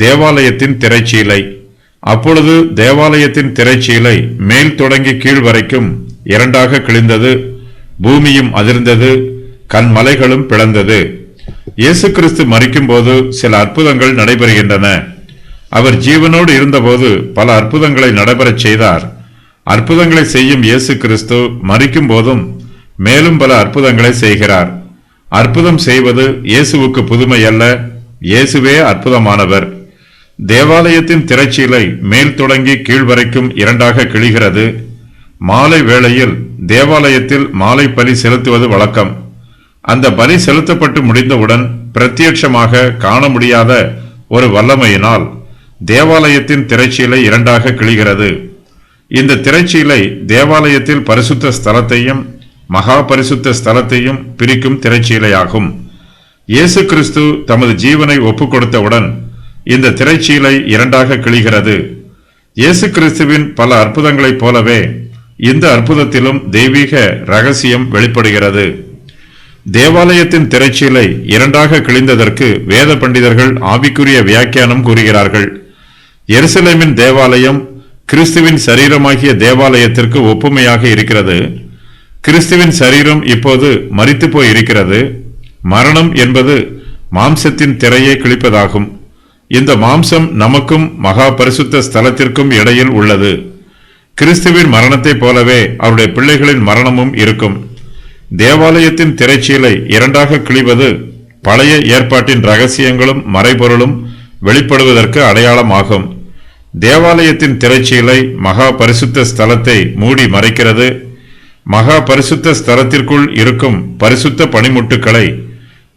தேவாலயத்தின் திரைச்சீலை. அப்பொழுது தேவாலயத்தின் திரைச்சீலை மேல் தொடங்கி கீழ் வரைக்கும் இரண்டாக கிழிந்தது. பூமியும் அதிர்ந்தது, கண்மலைகளும் பிளந்தது. இயேசு கிறிஸ்து மரிக்கும் போது சில அற்புதங்கள் நடைபெறுகின்றன. அவர் ஜீவனோடு இருந்தபோது பல அற்புதங்களை நடைபெறச் செய்தார். அற்புதங்களை செய்யும் இயேசு கிறிஸ்து மரிக்கும் போதும் மேலும் பல அற்புதங்களை செய்கிறார். அற்புதம் செய்வது இயேசுவுக்கு புதுமை அல்ல, இயேசுவே அற்புதமானவர். தேவாலயத்தின் திரைச்சீலை மேல் தொடங்கி கீழ் வரைக்கும் இரண்டாக கிழிகிறது. மாலை வேளையில் தேவாலயத்தில் மாலை பலி செலுத்துவது வழக்கம். அந்த பலி செலுத்தப்பட்டு முடிந்தவுடன் பிரத்யட்சமாக காண முடியாத ஒரு வல்லமையினால் தேவாலயத்தின் திரைச்சீலை இரண்டாக கிழிகிறது. இந்த திரைச்சீலை தேவாலயத்தில் பரிசுத்த ஸ்தலத்தையும் மகா பரிசுத்த ஸ்தலத்தையும் பிரிக்கும் திரைச்சீலையாகும். இயேசு கிறிஸ்து தமது ஜீவனை ஒப்புக் கொடுத்தவுடன் இந்த திரைச்சீலை இரண்டாக கிழிகிறது. இயேசு கிறிஸ்துவின் பல அற்புதங்களைப் போலவே இந்த அற்புதத்திலும் தெய்வீக ரகசியம் வெளிப்படுகிறது. தேவாலயத்தின் திரைச்சீலை இரண்டாக கிழிந்ததற்கு வேத பண்டிதர்கள் ஆவிக்குரிய வியாக்கியானம் கூறுகிறார்கள். எருசலேமின் தேவாலயம் கிறிஸ்துவின் சரீரமாகிய தேவாலயத்திற்கு ஒப்புமையாக இருக்கிறது. கிறிஸ்துவின் சரீரம் இப்போது மரித்து போய் இருக்கிறது. மரணம் என்பது மாம்சத்தின் திரையை கிழிப்பதாகும். இந்த மாம்சம் நமக்கும் மகா பரிசுத்த ஸ்தலத்திற்கும் இடையில் உள்ளது. கிறிஸ்துவின் மரணத்தைப் போலவே அவருடைய பிள்ளைகளின் மரணமும் இருக்கும். தேவாலயத்தின் திரைச்சீலை இரண்டாக கிழிவது பழைய ஏற்பாட்டின் ரகசியங்களும் மறைபொருளும் வெளிப்படுவதற்கு அடையாளமாகும். தேவாலயத்தின் திரைச்சீலை மகா பரிசுத்த ஸ்தலத்தை மூடி மறைக்கிறது. மகா பரிசுத்த ஸ்தலத்திற்குள் இருக்கும் பரிசுத்த பணிமுட்டுக்களை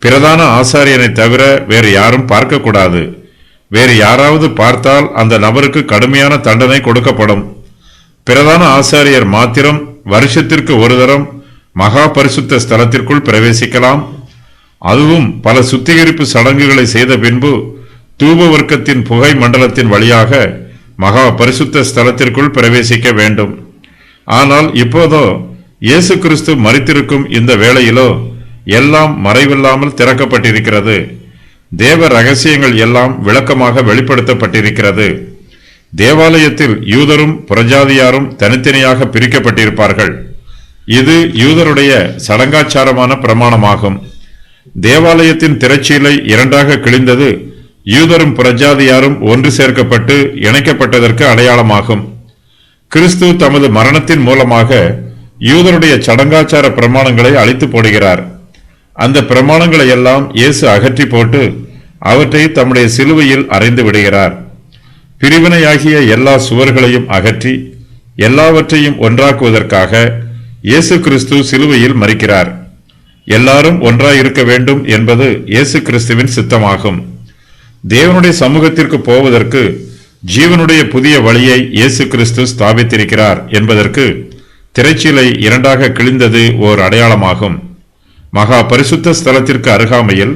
பிரதான ஆசாரியனை தவிர வேறு யாரும் பார்க்கக்கூடாது. வேறு யாராவது பார்த்தால் அந்த நபருக்கு கடுமையான தண்டனை கொடுக்கப்படும். பிரதான ஆசாரியர் மாத்திரம் வருஷத்திற்கு ஒரு தரம் மகா பரிசுத்த ஸ்தலத்திற்குள் பிரவேசிக்கலாம். அதுவும் பல சுத்திகரிப்பு சடங்குகளை செய்த பின்பு தூப வர்க்கத்தின் புகை மண்டலத்தின் வழியாக மகா பரிசுத்த ஸ்தலத்திற்குள் பிரவேசிக்க வேண்டும். ஆனால் இப்போதோ இயேசு கிறிஸ்து மரித்திருக்கும் இந்த வேளையிலோ எல்லாம் மறைவில்லாமல் திறக்கப்பட்டிருக்கிறது. தேவ ரகசியங்கள் எல்லாம் விளக்கமாக வெளிப்படுத்தப்பட்டிருக்கிறது. தேவாலயத்தில் யூதரும் புறஜாதியாரும் தனித்தனியாக பிரிக்கப்பட்டிருப்பார்கள். இது யூதருடைய சடங்காச்சாரமான பிரமாணமாகும். தேவாலயத்தின் திரைச்சீலை இரண்டாக கிழிந்தது யூதரும் புறஜாதியாரும் ஒன்று சேர்க்கப்பட்டு இணைக்கப்பட்டதற்கு அடையாளமாகும். கிறிஸ்து தமது மரணத்தின் மூலமாக யூதருடைய சடங்காச்சார பிரமாணங்களை அழித்து போடுகிறார். அந்த பிரமாணங்களை எல்லாம் இயேசு அகற்றி போட்டு அவற்றை தம்முடைய சிலுவையில் அறைந்து விடுகிறார். பிரிவினையாகிய எல்லா சுவர்களையும் அகற்றி எல்லாவற்றையும் ஒன்றாக்குவதற்காக இயேசு கிறிஸ்து சிலுவையில் மரிக்கிறார். எல்லாரும் ஒன்றாயிருக்க வேண்டும் என்பது இயேசு கிறிஸ்துவின் சித்தமாகும். தேவனுடைய சமூகத்திற்கு போவதற்கு ஜீவனுடைய புதிய வழியை இயேசு கிறிஸ்து ஸ்தாபித்திருக்கிறார் என்பதற்கு திரைச்சீலை இரண்டாக கிழிந்தது ஓர் அடையாளமாகும். மகா பரிசுத்த ஸ்தலத்திற்கு அருகாமையில்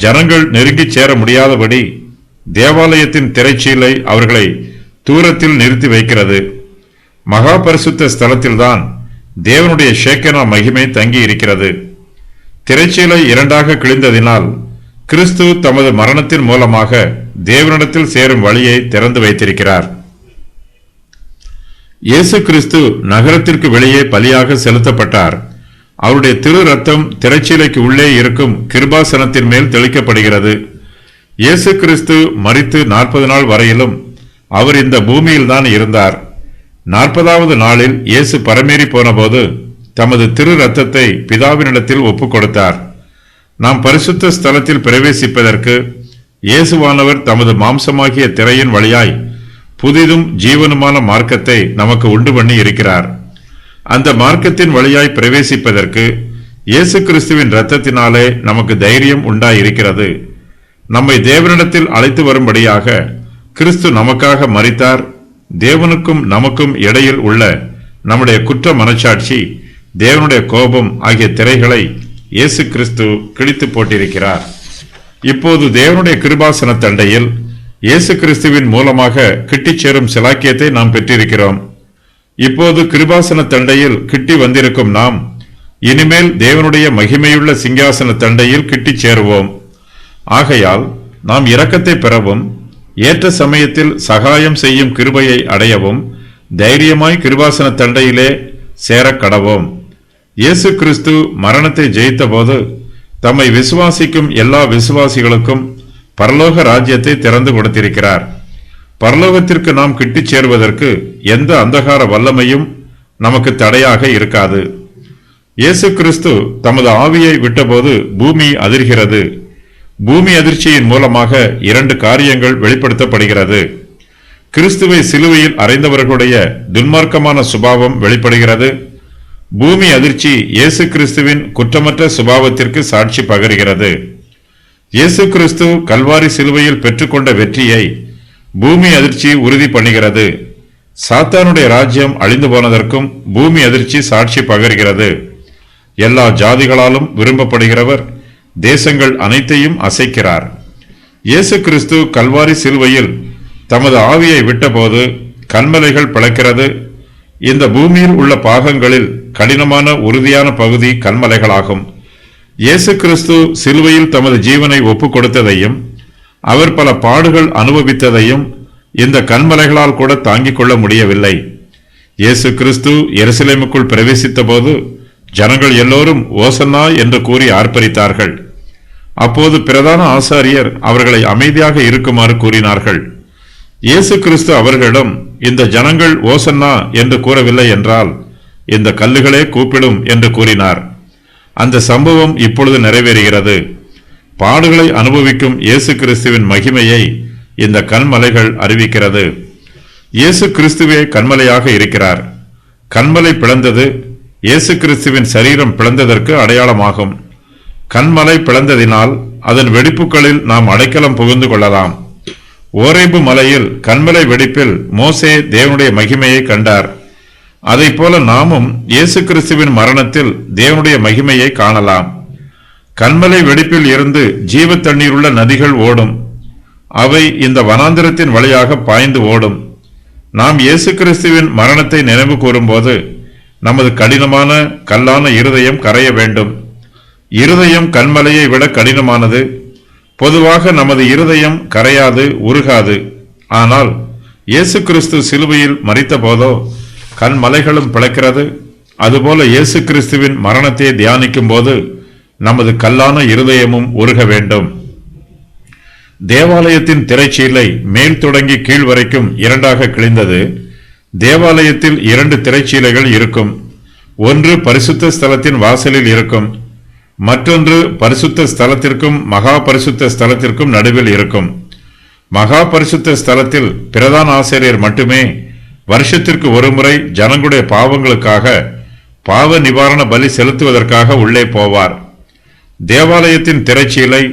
ஜனங்கள் நெருங்கிச் சேர முடியாதபடி தேவாலயத்தின் திரைச்சீலை அவர்களை தூரத்தில் நிறுத்தி வைக்கிறது. மகா பரிசுத்த ஸ்தலத்தில்தான் தேவனுடைய ஷேக்கனா மகிமை தங்கி இருக்கிறது. திரைச்சீலை இரண்டாக கிழிந்ததினால் கிறிஸ்து தமது மரணத்தின் மூலமாக தேவனிடத்தில் சேரும் வழியை திறந்து வைத்திருக்கிறார். இயேசு கிறிஸ்து நகரத்திற்கு வெளியே பலியாக செலுத்தப்பட்டார். அவருடைய திரு ரத்தம் திரைச்சீலைக்கு உள்ளே இருக்கும் கிருபாசனத்தின் மேல் தெளிக்கப்படுகிறது. இயேசு கிறிஸ்து மரித்து 40 நாள் வரையிலும் அவர் இந்த பூமியில் தான் இருந்தார். 40வது நாளில் இயேசு பரமேறி போன போது தமது திரு ரத்தத்தை பிதாவினிடத்தில் ஒப்புக் கொடுத்தார். நாம் பரிசுத்த ஸ்தலத்தில் பிரவேசிப்பதற்கு இயேசுவானவர் தமது மாம்சமாகிய திரையின் வழியாய் புதிதும் ஜீவனுமான மார்க்கத்தை நமக்கு உண்டு பண்ணி இருக்கிறார். அந்த மார்க்கத்தின் வழியாய் பிரவேசிப்பதற்கு இயேசு கிறிஸ்துவின் இரத்தத்தினாலே நமக்கு தைரியம் உண்டாயிருக்கிறது. நம்மை தேவனிடத்தில் அழைத்து வரும்படியாக கிறிஸ்து நமக்காக மரித்தார். தேவனுக்கும் நமக்கும் இடையில் உள்ள நம்முடைய குற்ற மனச்சாட்சி, தேவனுடைய கோபம் ஆகிய திரைகளை இயேசு கிறிஸ்து கிழித்து போட்டிருக்கிறார். இப்போது தேவனுடைய கிருபாசன தண்டையில் இயேசு கிறிஸ்துவின் மூலமாக கிட்டிச் சேரும் சிலாக்கியத்தை நாம் பெற்றிருக்கிறோம். இப்போது கிருபாசன தண்டையில் கிட்டி வந்திருக்கும் நாம் இனிமேல் தேவனுடைய மகிமையுள்ள சிங்காசன தண்டையில் கிட்டிச் சேருவோம். ஆகையால் நாம் இரக்கத்தை பெறவும் ஏற்ற சமயத்தில் சகாயம் செய்யும் கிருபையை அடையவும் தைரியமாய் கிருபாசன தண்டையிலே சேரக் கடவோம். இயேசு கிறிஸ்து மரணத்தை ஜெயித்த போது தம்மை விசுவாசிக்கும் எல்லா விசுவாசிகளுக்கும் பரலோக ராஜ்யத்தை திறந்து கொடுத்திருக்கிறார். பரலோகத்திற்கு நாம் கிட்டிச் சேருவதற்கு எந்த அந்தகார வல்லமையும் நமக்கு தடையாக இருக்காது. இயேசு கிறிஸ்து தமது ஆவியை விட்டபோது பூமி அதிர்கிறது. பூமி அதிர்ச்சியின் மூலமாக 2 காரியங்கள் வெளிப்படுத்தப்படுகிறது. கிறிஸ்துவை சிலுவையில் அறைந்தவர்களுடைய துன்மார்க்கமான சுபாவம் வெளிப்படுகிறது. பூமி அதிர்ச்சி இயேசு கிறிஸ்துவின் குற்றமற்ற சுபாவத்திற்கு சாட்சி பகர்கிறது. இயேசு கிறிஸ்து கல்வாரி சிலுவையில் பெற்றுக்கொண்ட வெற்றியை பூமி அதிர்ச்சி உறுதி பண்ணுகிறது. சாத்தானுடைய ராஜ்யம் அழிந்து போனதற்கும் பூமி அதிர்ச்சி சாட்சி பகர்கிறது. எல்லா ஜாதிகளாலும் விரும்பப்படுகிறவர் தேசங்கள் அனைத்தையும் அசைக்கிறார். இயேசு கிறிஸ்து கல்வாரி சிலுவையில் தமது ஆவியை விட்டபோது கன்மலைகள் பிளக்கிறது. இந்த பூமியில் உள்ள பாகங்களில் கடினமான உறுதியான பகுதி கன்மலைகளாகும். இயேசு கிறிஸ்து சிலுவையில் தமது ஜீவனை ஒப்புக் கொடுத்ததையும் அவர் பல பாடுகள் அனுபவித்ததையும் இந்த கன்மலைகளால் கூட தாங்கிக் கொள்ள முடியவில்லை. இயேசு கிறிஸ்து எருசலேமுக்குள் பிரவேசித்த போது ஜனங்கள் எல்லோரும் ஓசன்னா என்று கூறி ஆர்ப்பரித்தார்கள். அப்போது பிரதான ஆசாரியர் அவர்களை அமைதியாக இருக்குமாறு கூறினார்கள். இயேசு கிறிஸ்து அவர்களிடம், இந்த ஜனங்கள் ஓசன்னா என்று கூறவில்லை என்றால் இந்த கல்லுகளே கூப்பிடும் என்று கூறினார். அந்த சம்பவம் இப்பொழுது நிறைவேறுகிறது. பாடுகளை அனுபவிக்கும் இயேசு கிறிஸ்துவின் மகிமையை இந்த கன்மலைகள் அறிவிக்கிறது. இயேசு கிறிஸ்துவே கன்மலையாக இருக்கிறார். கன்மலை பிளந்தது இயேசு கிறிஸ்துவின் சரீரம் பிளந்ததற்கு அடையாளமாகும். கன்மலை பிளந்ததினால் அதன் வெடிப்புகளில் நாம் அடைக்கலம் புகுந்து கொள்ளலாம். ஓரேபு மலையில் கன்மலை வெடிப்பில் மோசே தேவனுடைய மகிமையை கண்டார். அதைப் போல நாமும் இயேசு கிறிஸ்துவின் மரணத்தில் தேவனுடைய மகிமையை காணலாம். கன்மலை வெடிப்பில் இருந்து ஜீவ தண்ணீருள்ள நதிகள் ஓடும். அவை இந்த வனாந்திரத்தின் வழியாக பாய்ந்து ஓடும். நாம் இயேசு கிறிஸ்துவின் மரணத்தை நினைவு கூறும்போது நமது கடினமான கல்லான இருதயம் கரைய வேண்டும். இருதயம் கன்மலையை விட கடினமானது. பொதுவாக நமது இருதயம் கரையாது, உருகாது. ஆனால் இயேசு கிறிஸ்து சிலுவையில் மரித்த போதோ கன்மலைகளும் பிளக்கிறது. அதுபோல இயேசு கிறிஸ்துவின் மரணத்தை தியானிக்கும் போது நமது கல்லான இருதயமும் உருக வேண்டும். தேவாலயத்தின் திரைச்சீலை மேல் தொடங்கி கீழ் வரைக்கும் 2ஆக கிழிந்தது. தேவாலயத்தில் 2 திரைச்சீலைகள் இருக்கும். ஒன்று பரிசுத்த ஸ்தலத்தின் வாசலில் இருக்கும். மற்றொன்று பரிசுத்த ஸ்தலத்திற்கும் மகா பரிசுத்த ஸ்தலத்திற்கும் நடுவில் இருக்கும். மகா பரிசுத்த ஸ்தலத்தில் பிரதான ஆசிரியர் மட்டுமே வருஷத்திற்கு ஒருமுறை ஜனங்களுடைய பாவங்களுக்காக பாவ நிவாரண பலி செலுத்துவதற்காக உள்ளே போவார். தேவாலயத்தின் திரைச்சீலை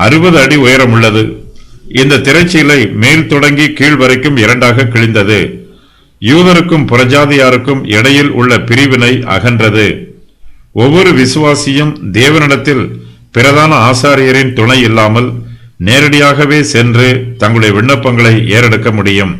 60 அடி உயரம் உள்ளது. இந்த திரைச்சீலை மேல் தொடங்கி கீழ் வரைக்கும் 2ஆக கிழிந்தது. யூதருக்கும் புறஜாதியாருக்கும் இடையில் உள்ள பிரிவினை அகன்றது. ஒவ்வொரு விசுவாசியும் தேவனிடத்தில் பிரதான ஆசாரியரின் துணை இல்லாமல் நேரடியாகவே சென்று தங்களுடைய விண்ணப்பங்களை ஏறெடுக்க முடியும்.